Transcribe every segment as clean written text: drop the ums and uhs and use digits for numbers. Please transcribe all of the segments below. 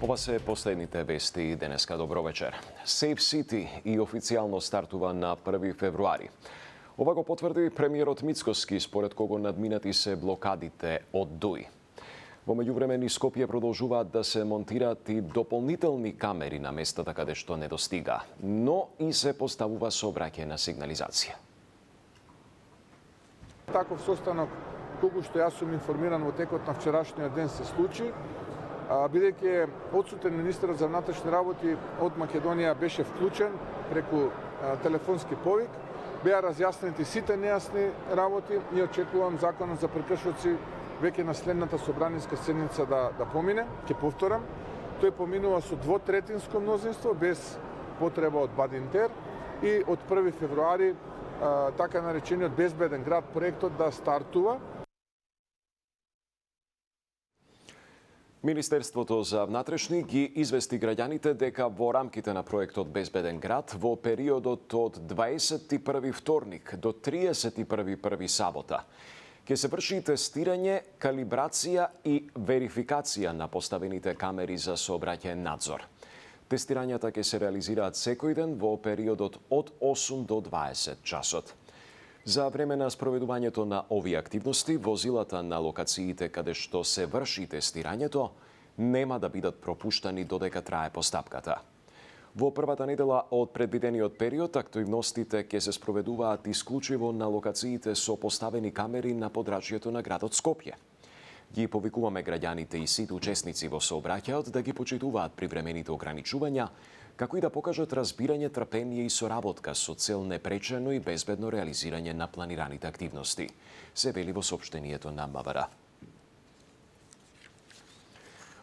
Ова се последните вести денеска. Добро вечер. Safe City и официјално стартува на 1 февруари. Ова го потврди премиерот Мицкоски, според кого надминати се блокадите од ДУИ. Во меѓувреме низ Скопје продолжуваат да се монтираат и дополнителни камери на местата каде што недостига, но и се поставува сообраќајна сигнализација. Таков состанок, колку што јас сум информиран во текот на вчерашниот ден се случи, бидејќи одсутен министерот за внатрешни работи од Македонија беше вклучен преку телефонски повик, беа разјаснети сите нејасни работи и очекувам законот за прекршоци веќе на следната собраниска седница да помине. Ќе повторам, тој поминува со двотретинско мнозинство без потреба од Бадинтер и од 1 февруари така наречениот безбеден град проектот да стартува. Министерството за внатрешни ги извести граѓаните дека во рамките на проектот Безбеден град во периодот од 21 вторник до 31 сабота ќе се врши тестирање, калибрација и верификација на поставените камери за сообраќаен надзор. Тестирањата ќе се реализираат секој ден во периодот од 8 до 20 часот. За време на спроведувањето на овие активности, возилата на локациите каде што се врши тестирањето нема да бидат пропуштани додека трае постапката. Во првата недела од предвидениот период, активностите ќе се спроведуваат исклучиво на локациите со поставени камери на подрачјето на градот Скопје. Ги повикуваме граѓаните и сите учесници во сообраќајот да ги почитуваат привремените ограничувања, како и да покажат разбирање, трпение и соработка со цел непречено и безбедно реализирање на планираните активности, се вели во соопштението на МВР.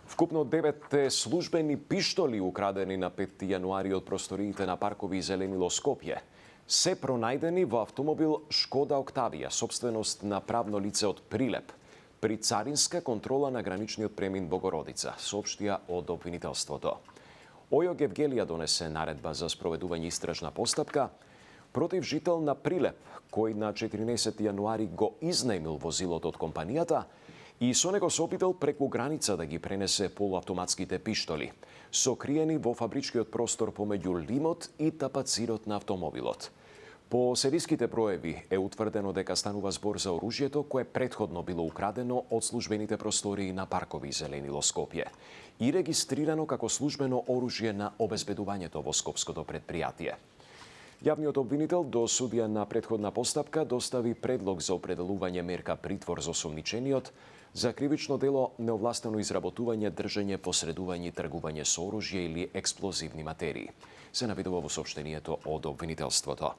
Вкупно 9 службени пиштоли украдени на 5 јануари од просториите на паркови Зеленило Скопје се пронајдени во автомобил Шкода Октавија, собственост на правно лице од Прилеп, при царинска контрола на граничниот премин Богородица, соопштија од обвинителството. ОЈО Евгелија донесе наредба за спроведување истражна постапка против жител на Прилеп, кој на 14 јануари го изнаемил возилото од компанијата и со него се опитал преку граница да ги пренесе полуавтоматските пиштоли, сокриени во фабричкиот простор помеѓу лимот и тапацирот на автомобилот. По сериските проеви е утврдено дека станува збор за оружјето кое претходно било украдено од службените простории на паркови Зеленило Скопје и регистрирано како службено оружје на обезбедувањето во скопското предпријатие. Јавниот обвинител до судија на претходна постапка достави предлог за определување мерка притвор за осомничениот за кривично дело неовластено изработување, држење, посредување и тргување со оружје или експлозивни материи, се наведува во соопштението од обвинителството.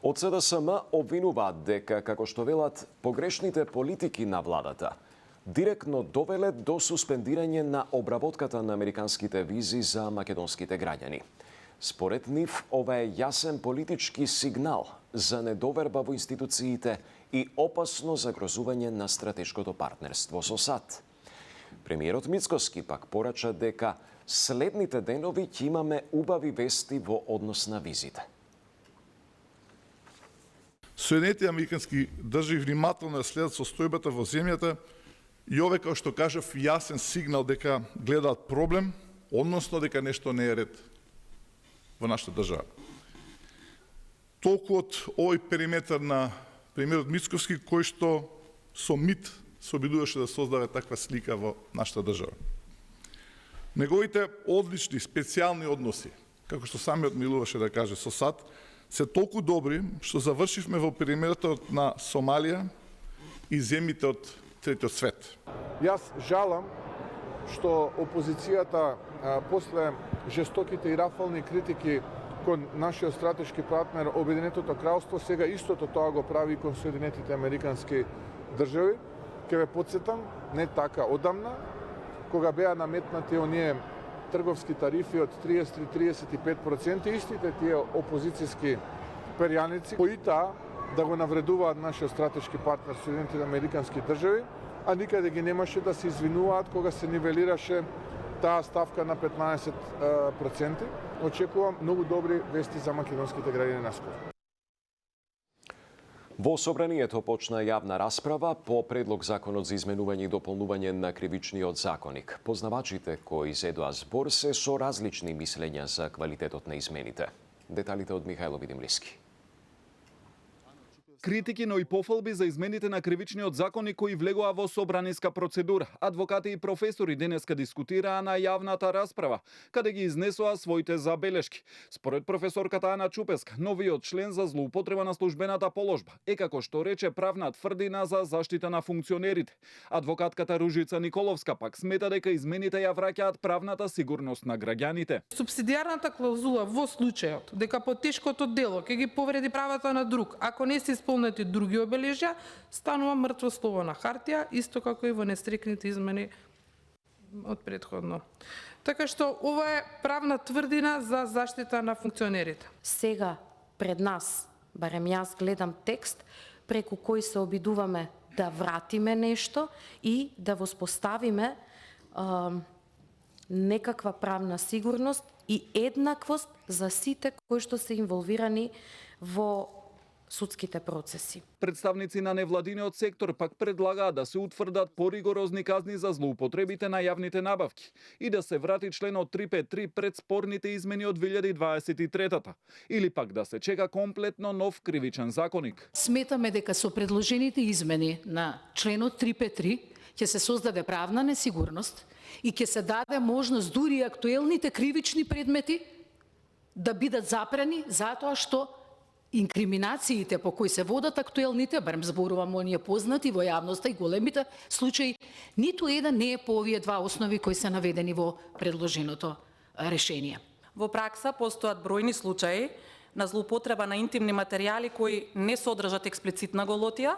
Од СДСМ обвинуваат дека, како што велат, погрешните политики на владата директно довеле до суспендирање на обработката на американските визи за македонските граѓани. Според нив, ова е јасен политички сигнал за недоверба во институциите и опасно загрозување на стратешкото партнерство со САД. Премиерот Мицкоски пак порача дека следните денови ќе имаме убави вести во однос на визите. Соединетите американски држави внимателно следат состојбата во земјата и овој, како што кажав, јасен сигнал дека гледаат проблем, односно дека нешто не е ред во нашата држава. Толку од овој периметар на премиерот Мицкоски, кој што со мит се обидуваше да создаде таква слика во нашата држава. Неговите одлични, специјални односи, како што самиот милуваше да каже, со САД, се толку добри што завршивме во периметарот на Сомалија и земјите од третиот свет. Јас жалам што опозицијата после жестоките и рафални критики кон нашиот стратешки партнер Обединетото кралство сега истото тоа го прави кон Соединетите американски држави. Ке ве потсетам, не така одамна, кога беа наметнати оние трговски тарифи од 33-35%, истите тие опозицијски перјаници, кои таа да го навредуваат нашиот стратешки партнер Соединетите американски држави, а никаде ги немаше да се извинуваат кога се нивелираше таа ставка на 15%. Очекувам многу добри вести за македонските граѓани наскоро. Во Собранието почна јавна расправа по предлог законот за изменување и дополнување на кривичниот законник. Познавачите кои зедоа збор се со различни мислења за квалитетот на измените. Деталите од Михајло Видимлиски. Критики, но и пофалби за измените на кривичниот законник кои влегоа во собраниска процедура. Адвокати и професори денеска дискутираа на јавната расправа, каде ги изнесоа своите забелешки. Според професорката Ана Чупеска, новиот член за злоупотреба на службената положба е, како што рече, правна тврдина за заштита на функционерите. Адвокатката Ружица Николовска пак смета дека измените ја враќаат правната сигурност на граѓаните. Субсидијарната клаузула во случајот дека потешкото дело ќе ги повреди правата на друг, ако не се исполнети други обележја, станува мртво слово на хартија, исто како и во нестрикните измени од претходно. Така што ова е правна тврдина за заштита на функционерите. Сега пред нас, барем јас гледам текст преку кој се обидуваме да вратиме нешто и да воспоставиме некаква правна сигурност и еднаквост за сите кои што се инволвирани во судските процеси. Представници на невладиниот сектор пак предлагаат да се утврдат поригорозни казни за злоупотребите на јавните набавки и да се врати членот 353 пред спорните измени од 2023-та, или пак да се чека комплетно нов кривичен законник. Сметаме дека со предложените измени на членот 353 ќе се создаде правна несигурност и ќе се даде можност дури и актуелните кривични предмети да бидат запрени затоа што инкриминациите по кои се водат актуелните, барем зборувам оние познати во јавноста и големите случаи, ниту еден не е по овие два основи кои се наведени во предложеното решение. Во пракса постојат бројни случаи на злоупотреба на интимни материјали кои не содржат експлицитна голотија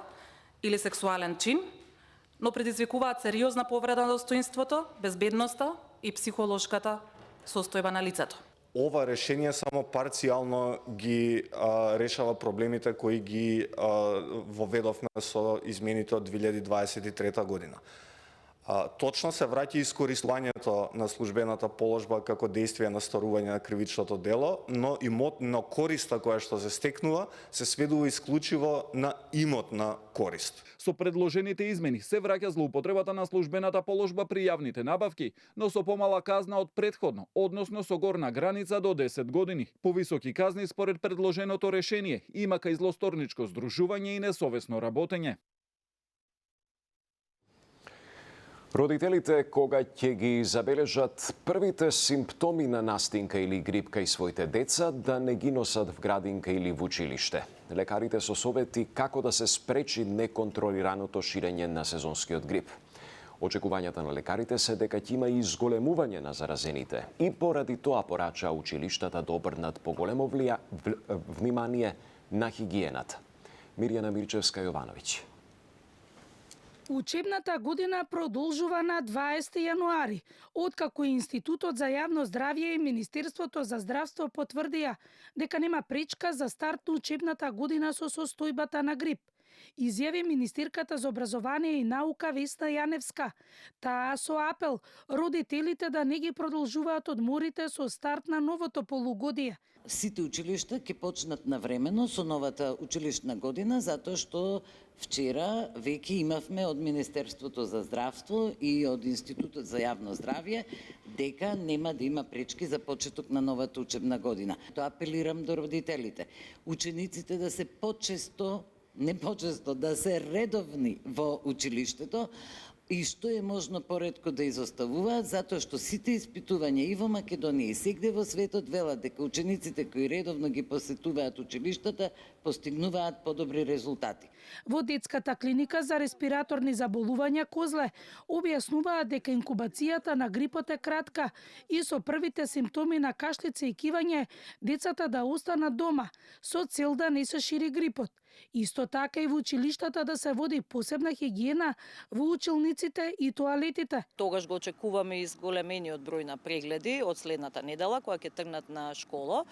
или сексуален чин, но предизвикуваат сериозна повреда на достоинството, безбедноста и психолошката состојба на лицето. Ова решение само парцијално ги решава проблемите кои ги воведовме со измените од 2023 година. Точно се враќа искористувањето на службената положба како действие на сторување на кривичното дело, но имотна користа која што се стекнува се сведува исклучиво на имотна корист. Со предложените измени се враќа злоупотребата на службената положба при јавните набавки, но со помала казна од претходно, односно со горна граница до 10 години. Повисоки казни според предложеното решение има кај злосторничко здружување и несовесно работење. Родителите, кога ќе ги забележат првите симптоми на настинка или грип кај своите деца, да не ги носат в градинка или в училиште. Лекарите со совети како да се спречи неконтролираното ширење на сезонскиот грип. Очекувањата на лекарите се дека ќе има и зголемување на заразените и поради тоа порача училиштата да обрнат поголемо внимание на хигиената. Мирјана Мирчевска-Јовановиќ. Учебната година продолжува на 20 јануари, откако Институтот за јавно здравје и Министерството за здравство потврдија дека нема пречка за старт на учебната година со состојбата на грип. Изјави министерката за образование и наука Весна Јаневска. Таа со апел родителите да не ги продолжуваат одморите со старт на новото полугодие. Сите училишта ќе почнат навремено со новата училишна година, затоа што вчера веќе имавме од Министерството за здравство и од Институтот за јавно здравје дека нема да има пречки за почеток на новата учебна година. Тоа апелирам до родителите. Учениците да се да се редовни во училиштето и што е можно поретко да изоставуваат, затоа што сите испитувања и во Македонија и сегде во светот велат дека учениците кои редовно ги посетуваат училиштата постигнуваат подобри резултати. Во детската клиника за респираторни заболувања Козле објаснуваат дека инкубацијата на грипот е кратка и со првите симптоми на кашлица и кивање децата да останат дома со цел да не се шири грипот. Исто така и во училиштата да се води посебна хигиена во училниците ходниците и тоалетите. Тогаш го очекуваме и зголемениот број на прегледи од следната недела, која ќе тргнат на школа.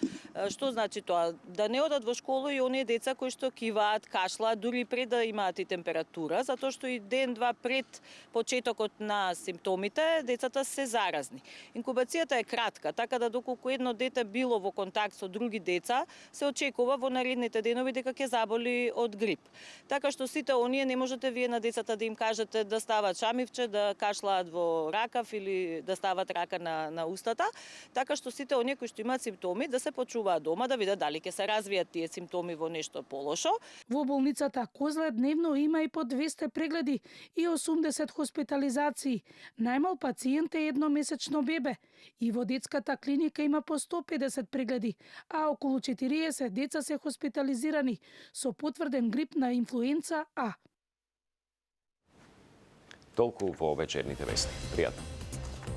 Што значи тоа? Да не одат во школа и оние деца кои што киваат, кашлаат, дури пред да имаат и температура, затоа што и ден-два пред почетокот на симптомите, децата се заразни. Инкубацијата е кратка, така да доколку едно дете било во контакт со други деца, се очекува во наредните денови дека ќе заболи од грип. Така што сите оние не можете вие на децата да им кажете да стават шамивче, да кашлаат во ракав или да стават рака на устата. Така што сите оние кои што имаат симптоми да се почуваат дома, да видат дали ќе се развијат тие симптоми во нешто полошо. Во болницата Козле дневно има и по 200 прегледи и 80 хоспитализации. Најмал пациент е едномесечно бебе. И во детската клиника има по 150 прегледи, а околу 40 деца се хоспитализирани со потврден грип на инфлуенца А. Толку во вечерните вести. Пријатно.